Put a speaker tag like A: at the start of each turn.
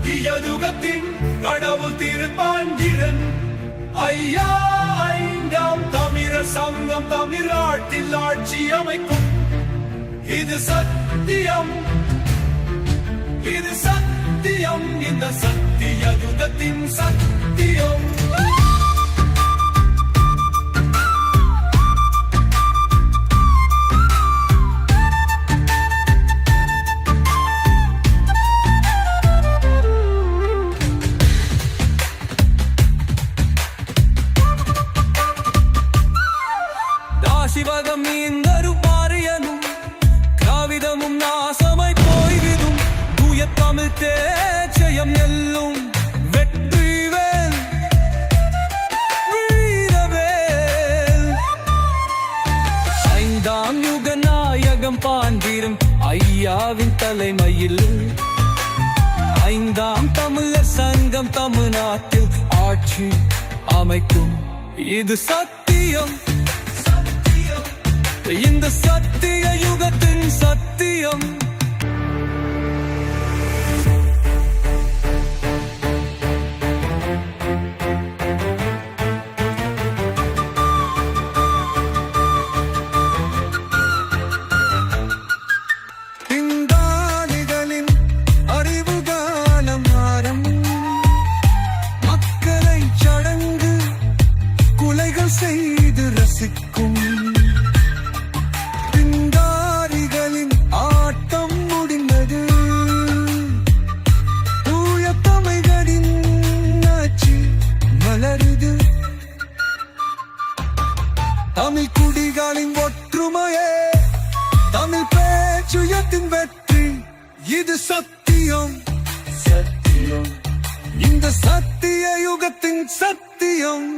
A: சத்தியயுகத்தின் கடவுள் திருப்பாண்டிரன் ஐயா. ஐந்தாம் தமிழர் சங்கம் தமிழ்நாட்டில் ஆட்சி அமைக்கும். இது சத்தியம், இது சத்தியம், இந்த சத்தியயுகத்தின் சத்தியம்.
B: ശിവകം നീന്തൊരു പാറിയനും ദ്രാവിഡമും നാശമായി പോയിവിടും. தூய தமிழ் தேஜயம் எல்லும் வெற்றிவேல் வீரவேல். ஐந்தாம் யுக நாயகம் பாண்டிரன் ஐயாவின் தலைமையில் ஐந்தாம் தமிழர் சங்கம் தமிழ்நாட்டில் ஆட்சி அமைக்கும். இது சத்தியம், இந்த சத்திய யுகத்தின் சத்தியம். பிந்தாளிகளின் அறிவுகாலம் மாறும். மக்களை சடங்கு குலைகள் செய்து ரசிக்கும். தமிழ் குடிகளின் ஒற்றுமையே தமிழ் பேச்சுயத்தின் வெற்றி. இது சத்தியம், சத்தியம், இந்த சத்திய யுகத்தின் சத்தியம்.